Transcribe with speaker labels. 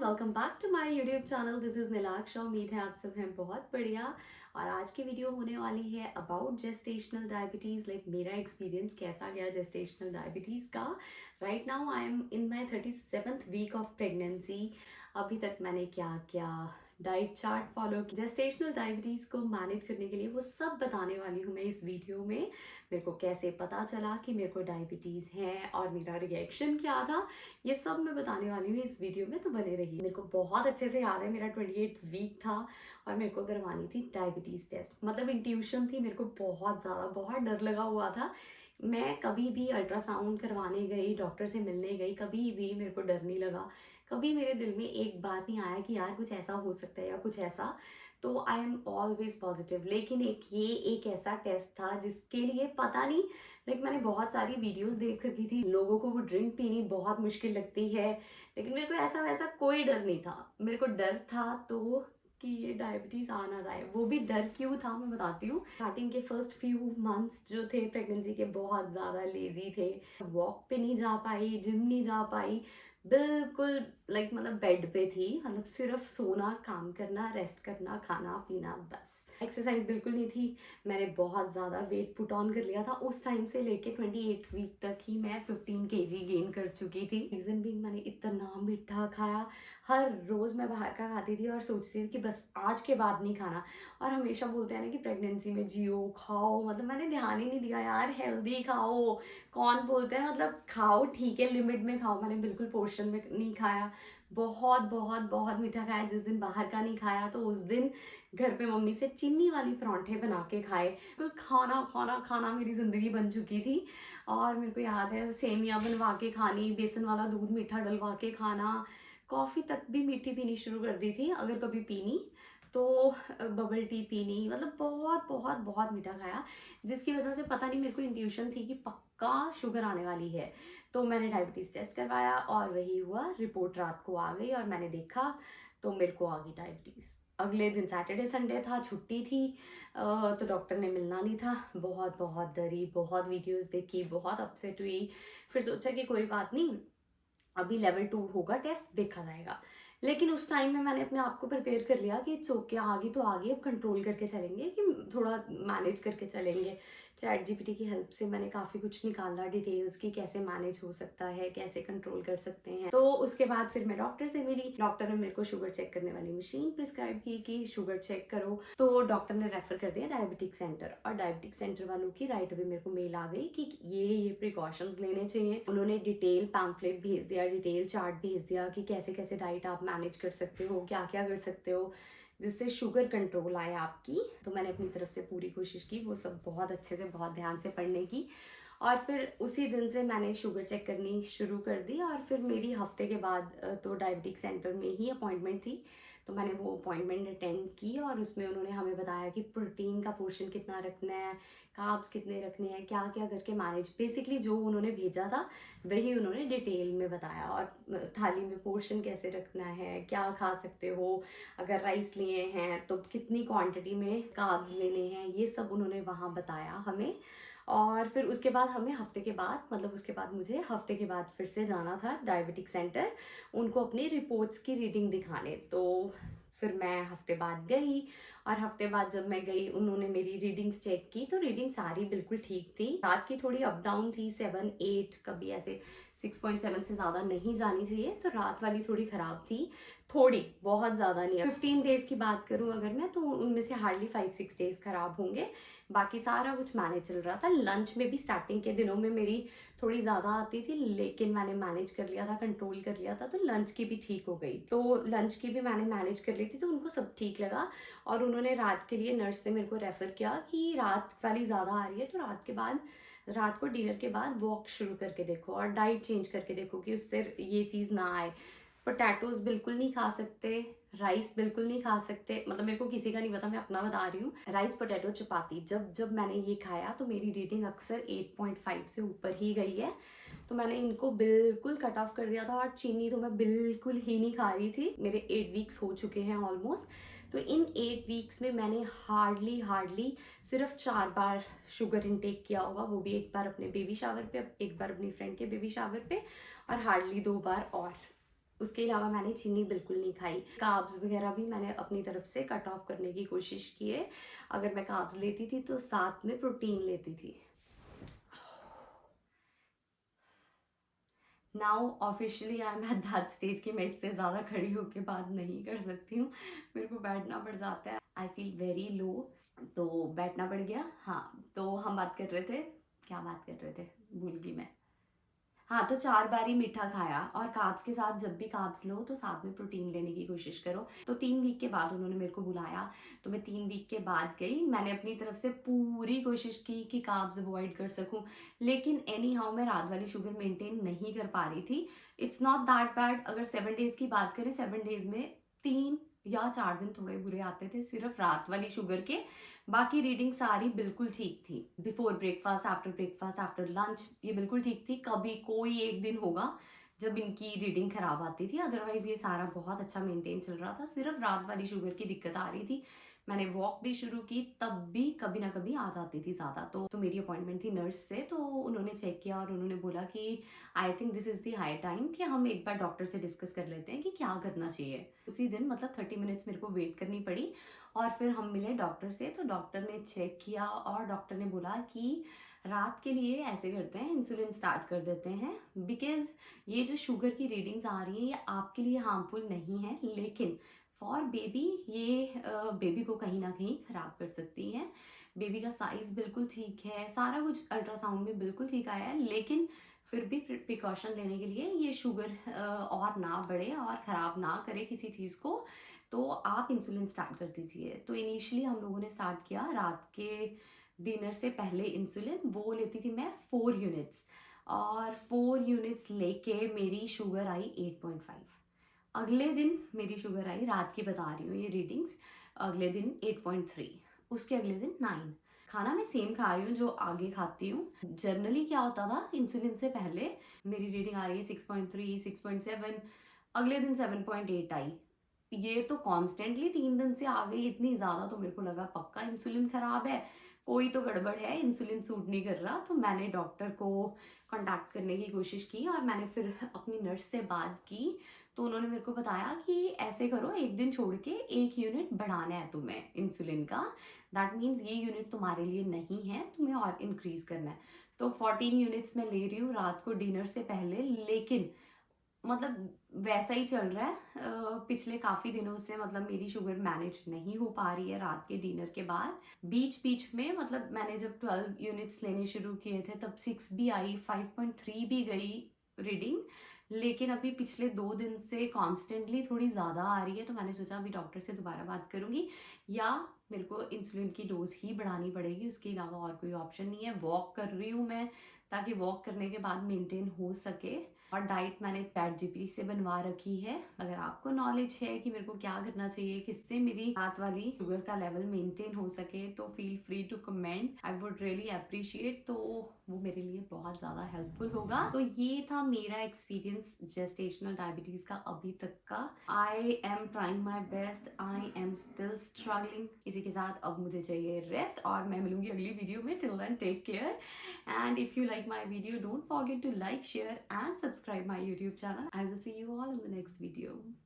Speaker 1: Welcome back to my YouTube channel. This is Neelaksh. उम्मीद है आप सब हैं बहुत बढ़िया। और आज की वीडियो होने वाली है अबाउट जेस्टेशनल डायबिटीज़, लाइक मेरा एक्सपीरियंस कैसा गया जेस्टेशनल डायबिटीज़ का। Right now I am in my 37th week of pregnancy. अभी तक मैंने क्या क्या डाइट चार्ट फॉलो किया, जेस्टेशनल डायबिटीज़ को मैनेज करने के लिए वो सब बताने वाली हूँ मैं इस वीडियो में। मेरे को कैसे पता चला कि मेरे को डायबिटीज़ है और मेरा रिएक्शन क्या था, ये सब मैं बताने वाली हूँ इस वीडियो में, तो बने रहिए। मेरे को बहुत अच्छे से याद है, मेरा 28th वीक था और मेरे को करवानी थी डायबिटीज़ टेस्ट। मतलब इंट्यूशन थी, मेरे को बहुत ज़्यादा बहुत डर लगा हुआ था। मैं कभी भी अल्ट्रासाउंड करवाने गई, डॉक्टर से मिलने गई, कभी भी मेरे को डर नहीं लगा। कभी मेरे दिल में एक बात नहीं आया कि यार कुछ ऐसा हो सकता है या कुछ ऐसा। तो आई एम ऑलवेज पॉजिटिव। लेकिन एक ऐसा टेस्ट था जिसके लिए पता नहीं, लाइक मैंने बहुत सारी वीडियोस देख रखी थी, लोगों को वो ड्रिंक पीनी बहुत मुश्किल लगती है, लेकिन मेरे को ऐसा वैसा कोई डर नहीं था। मेरे को डर था तो कि ये डायबिटीज़ आ ना जाए। वो भी डर क्यों था मैं बताती हूँ। स्टार्टिंग के फर्स्ट फ्यू मंथ्स जो थे प्रेगनेंसी के, बहुत ज़्यादा लेजी थे। वॉक पे नहीं जा पाई, जिम नहीं जा पाई, बिल्कुल लाइक मतलब बेड पे थी। मतलब सिर्फ सोना, काम करना, रेस्ट करना, खाना पीना, बस। एक्सरसाइज बिल्कुल नहीं थी। मैंने बहुत ज़्यादा वेट पुट ऑन कर लिया था। उस टाइम से लेके 28th वीक तक ही मैं 15 kg गेन कर चुकी थी। रीज़न भी मैंने इतना मीठा खाया, हर रोज़ मैं बाहर का खाती थी और सोचती थी कि बस आज के बाद नहीं खाना। और हमेशा बोलते हैं ना कि प्रेगनेंसी में जियो खाओ, मतलब मैंने ध्यान ही नहीं दिया यार, हेल्दी खाओ। कौन बोलते हैं, मतलब खाओ ठीक है, लिमिट में खाओ। मैंने बिल्कुल पोर्शन में नहीं खाया, बहुत बहुत बहुत मीठा खाया। जिस दिन बाहर का नहीं खाया तो उस दिन घर पे मम्मी से चीनी वाली परांठे बना के खाए। बिल्कुल खाना खाना खाना मेरी ज़िंदगी बन चुकी थी। और मेरे को याद है सेमियाँ बनवा के खानी, बेसन वाला दूध मीठा डलवा के खाना, कॉफ़ी तक भी मीठी पीनी शुरू कर दी थी अगर कभी पीनी तो, बबल टी पीनी, मतलब बहुत बहुत बहुत मीठा खाया। जिसकी वजह से पता नहीं मेरे को इंट्यूशन थी कि पक्का शुगर आने वाली है। तो मैंने डायबिटीज़ टेस्ट करवाया और वही हुआ, रिपोर्ट रात को आ गई और मैंने देखा तो मेरे को आ गई डायबिटीज़। अगले दिन सैटरडे संडे था, छुट्टी थी। तो डॉक्टर ने मिलना नहीं था। बहुत बहुत डरी, बहुत वीडियोस देखी, बहुत अपसेट हुई। फिर सोचा कि कोई बात नहीं, अभी लेवल 2 होगा, टेस्ट देखा जाएगा। लेकिन उस टाइम में मैंने अपने आप को प्रिपेयर कर लिया कि इट्स ओके, आगे तो आगे, अब कंट्रोल करके चलेंगे, कि थोड़ा मैनेज करके चलेंगे। चैट जीपीटी की हेल्प से मैंने काफ़ी कुछ निकाला डिटेल्स की, कैसे मैनेज हो सकता है, कैसे कंट्रोल कर सकते हैं। तो उसके बाद फिर मैं डॉक्टर से मिली। डॉक्टर ने मेरे को शुगर चेक करने वाली मशीन प्रिस्क्राइब की कि शुगर चेक करो। तो डॉक्टर ने रेफर कर दिया डायबिटिक सेंटर, और डायबिटिक सेंटर वालों की राइट अवे मेरे को मेल आ गई कि ये प्रिकॉशंस लेने चाहिए। उन्होंने डिटेल पैम्फलेट भेज दिया, डिटेल चार्ट भेज दिया कि कैसे कैसे डाइट आप मैनेज कर सकते हो, क्या क्या कर सकते हो जिससे शुगर कंट्रोल आए आपकी। तो मैंने अपनी तरफ से पूरी कोशिश की, वो सब बहुत अच्छे से, बहुत ध्यान से पढ़ने की। और फिर उसी दिन से मैंने शुगर चेक करनी शुरू कर दी। और फिर मेरी हफ्ते के बाद तो डायबिटिक सेंटर में ही अपॉइंटमेंट थी, तो मैंने वो अपॉइंटमेंट अटेंड की। और उसमें उन्होंने हमें बताया कि प्रोटीन का पोर्शन कितना रखना है, कार्ब्स कितने रखने हैं, क्या क्या करके मैनेज, बेसिकली जो उन्होंने भेजा था वही उन्होंने डिटेल में बताया। और थाली में पोर्शन कैसे रखना है, क्या खा सकते हो, अगर राइस लिए हैं तो कितनी क्वांटिटी में कार्ब्स लेने हैं, ये सब उन्होंने वहाँ बताया हमें। और फिर उसके बाद हमें हफ्ते के बाद, मतलब उसके बाद मुझे हफ्ते के बाद फिर से जाना था डायबिटिक सेंटर, उनको अपनी रिपोर्ट्स की रीडिंग दिखाने। तो फिर मैं हफ्ते बाद गई, और हफ्ते बाद जब मैं गई उन्होंने मेरी रीडिंग्स चेक की, तो रीडिंग सारी बिल्कुल ठीक थी। रात की थोड़ी अप डाउन थी, 7 8, कभी ऐसे 6.7 से ज़्यादा नहीं जानी चाहिए, तो रात वाली थोड़ी ख़राब थी, थोड़ी, बहुत ज़्यादा नहीं। 15 डेज़ की बात करूँ अगर मैं, तो उनमें से हार्डली 5-6 डेज़ ख़राब होंगे, बाकी सारा कुछ मैनेज चल रहा था। लंच में भी स्टार्टिंग के दिनों में मेरी थोड़ी ज़्यादा आती थी, लेकिन मैंने मैनेज कर लिया था, कंट्रोल कर लिया था, तो लंच की भी ठीक हो गई। तो लंच की भी मैंने मैनेज कर ली थी, तो उनको सब ठीक लगा। और उन्होंने रात के लिए, नर्स ने मेरे को रेफ़र किया कि रात वाली ज़्यादा आ रही है, तो रात के बाद, रात को डिनर के बाद वॉक शुरू करके देखो और डाइट चेंज करके देखो कि उससे ये चीज़ ना आए। पोटैटोज़ बिल्कुल नहीं खा सकते, राइस बिल्कुल नहीं खा सकते, मतलब मेरे को किसी का नहीं पता, मैं अपना बता रही हूँ। राइस, पोटैटो, चपाती, जब जब मैंने ये खाया तो मेरी रीडिंग अक्सर 8.5 से ऊपर ही गई है, तो मैंने इनको बिल्कुल कट ऑफ कर दिया था। और चीनी तो मैं बिल्कुल ही नहीं खा रही थी। मेरे 8 वीक्स हो चुके हैं ऑलमोस्ट, तो इन 8 वीक्स में मैंने हार्डली सिर्फ 4 बार शुगर इनटेक किया होगा, वो भी एक बार अपने बेबी शावर पे, एक बार अपनी फ्रेंड के बेबी शावर पे, और हार्डली 2 बार और उसके अलावा मैंने चीनी बिल्कुल नहीं खाई। कार्ब्स वगैरह भी मैंने अपनी तरफ से कट ऑफ करने की कोशिश की है। अगर मैं कार्ब्स लेती थी तो साथ में प्रोटीन लेती थी। Now officially I am at that stage कि मैं इससे ज़्यादा खड़ी होकर बात नहीं कर सकती हूँ, मेरे को बैठना पड़ जाता है। आई फील वेरी लो, तो बैठना पड़ गया। हाँ, तो हम बात कर रहे थे, क्या बात कर रहे थे भूल गई मैं। हाँ, तो 4 बार ही मीठा खाया, और कार्ब्स के साथ जब भी कार्ब्स लो तो साथ में प्रोटीन लेने की कोशिश करो। तो 3 वीक के बाद उन्होंने मेरे को बुलाया, तो मैं 3 वीक के बाद गई। मैंने अपनी तरफ से पूरी कोशिश की कि कार्ब्स अवॉइड कर सकूं, लेकिन एनी हाउ मैं रात वाली शुगर मेंटेन नहीं कर पा रही थी। It's not that bad. अगर 7 डेज की बात करें, 7 डेज में 3 या 4 दिन थोड़े बुरे आते थे सिर्फ रात वाली शुगर के, बाकी रीडिंग सारी बिल्कुल ठीक थी। Before breakfast, after breakfast, after lunch, ये बिल्कुल ठीक थी। कभी कोई एक दिन होगा जब इनकी रीडिंग खराब आती थी, अदरवाइज ये सारा बहुत अच्छा मेंटेन चल रहा था। सिर्फ रात वाली शुगर की दिक्कत आ रही थी। मैंने वॉक भी शुरू की, तब भी कभी ना कभी आ जाती थी ज़्यादा। तो मेरी अपॉइंटमेंट थी नर्स से, तो उन्होंने चेक किया और उन्होंने बोला कि I think this is the high time कि हम एक बार डॉक्टर से डिस्कस कर लेते हैं कि क्या करना चाहिए। उसी दिन मतलब 30 मिनट्स मेरे को वेट करनी पड़ी, और फिर हम मिले डॉक्टर से। तो डॉक्टर ने चेक किया और डॉक्टर ने बोला कि रात के लिए ऐसे करते हैं, इंसुलिन स्टार्ट कर देते हैं, बिकॉज ये जो शुगर की रीडिंग्स आ रही हैं ये आपके लिए हार्मफुल नहीं है, लेकिन फॉर बेबी ये बेबी को कहीं ना कहीं खराब कर सकती हैं। बेबी का साइज बिल्कुल ठीक है, सारा कुछ अल्ट्रासाउंड में बिल्कुल ठीक आया है, लेकिन फिर भी प्रिकॉशन लेने के लिए ये शुगर और ना बढ़े और ख़राब ना करे किसी चीज़ को, तो आप इंसुलिन स्टार्ट कर दीजिए। तो इनिशियली हम लोगों ने स्टार्ट किया रात के डिनर से पहले इंसुलिन, वो लेती थी मैं 4 यूनिट्स, और 4 यूनिट्स लेके मेरी शुगर आई 8.5। अगले दिन मेरी शुगर आई, रात की बता रही हूँ ये रीडिंग्स, अगले दिन 8.3, उसके अगले दिन 9। खाना मैं सेम खा रही हूँ जो आगे खाती हूँ। जनरली क्या होता था, इंसुलिन से पहले मेरी रीडिंग आ रही है 6.3, 6.7, अगले दिन 7.8 आई। ये तो कॉन्स्टेंटली 3 दिन से आ गई इतनी ज़्यादा, तो मेरे को लगा पक्का इंसुलिन खराब है, कोई तो गड़बड़ है, इंसुलिन सूट नहीं कर रहा। तो मैंने डॉक्टर को कांटेक्ट करने की कोशिश की, और मैंने फिर अपनी नर्स से बात की। तो उन्होंने मेरे को बताया कि ऐसे करो, एक दिन छोड़ के 1 यूनिट बढ़ाना है तुम्हें इंसुलिन का। दैट मीन्स ये यूनिट तुम्हारे लिए नहीं है, तुम्हें और इंक्रीज करना है। तो 14 यूनिट्स मैं ले रही हूँ रात को डिनर से पहले, लेकिन मतलब वैसा ही चल रहा है पिछले काफ़ी दिनों से। मतलब मेरी शुगर मैनेज नहीं हो पा रही है रात के डिनर के बाद। बीच बीच में मतलब मैंने जब 12 यूनिट्स लेने शुरू किए थे तब 6 भी आई, 5.3 भी गई रीडिंग, लेकिन अभी पिछले 2 दिन से कॉन्स्टेंटली थोड़ी ज़्यादा आ रही है। तो मैंने सोचा अभी डॉक्टर से दोबारा बात करूँगी, या मेरे को इंसुलिन की डोज ही बढ़ानी पड़ेगी, उसके अलावा और कोई ऑप्शन नहीं है। वॉक कर रही हूँ मैं, ताकि वॉक करने के बाद मेंटेन हो सके। और डाइट मैंने ChatGPT से बनवा रखी है। अगर आपको नॉलेज है कि मेरे को क्या करना चाहिए, किससे मेरी रात वाली शुगर का लेवल मेंटेन हो सके, तो feel free to comment, I would really appreciate. तो वो मेरे लिए बहुत ज़्यादा हेल्पफुल होगा। तो ये था मेरा एक्सपीरियंस जेस्टेशनल डायबिटीज़ का अभी तक का। I am trying my best, I am still struggling. इसी के साथ अब मुझे चाहिए रेस्ट, और मैं मिलूंगी अगली वीडियो में। Till then take care, and if you like my video, don't forget to like, share and subscribe my YouTube channel. I will see you all in the next video.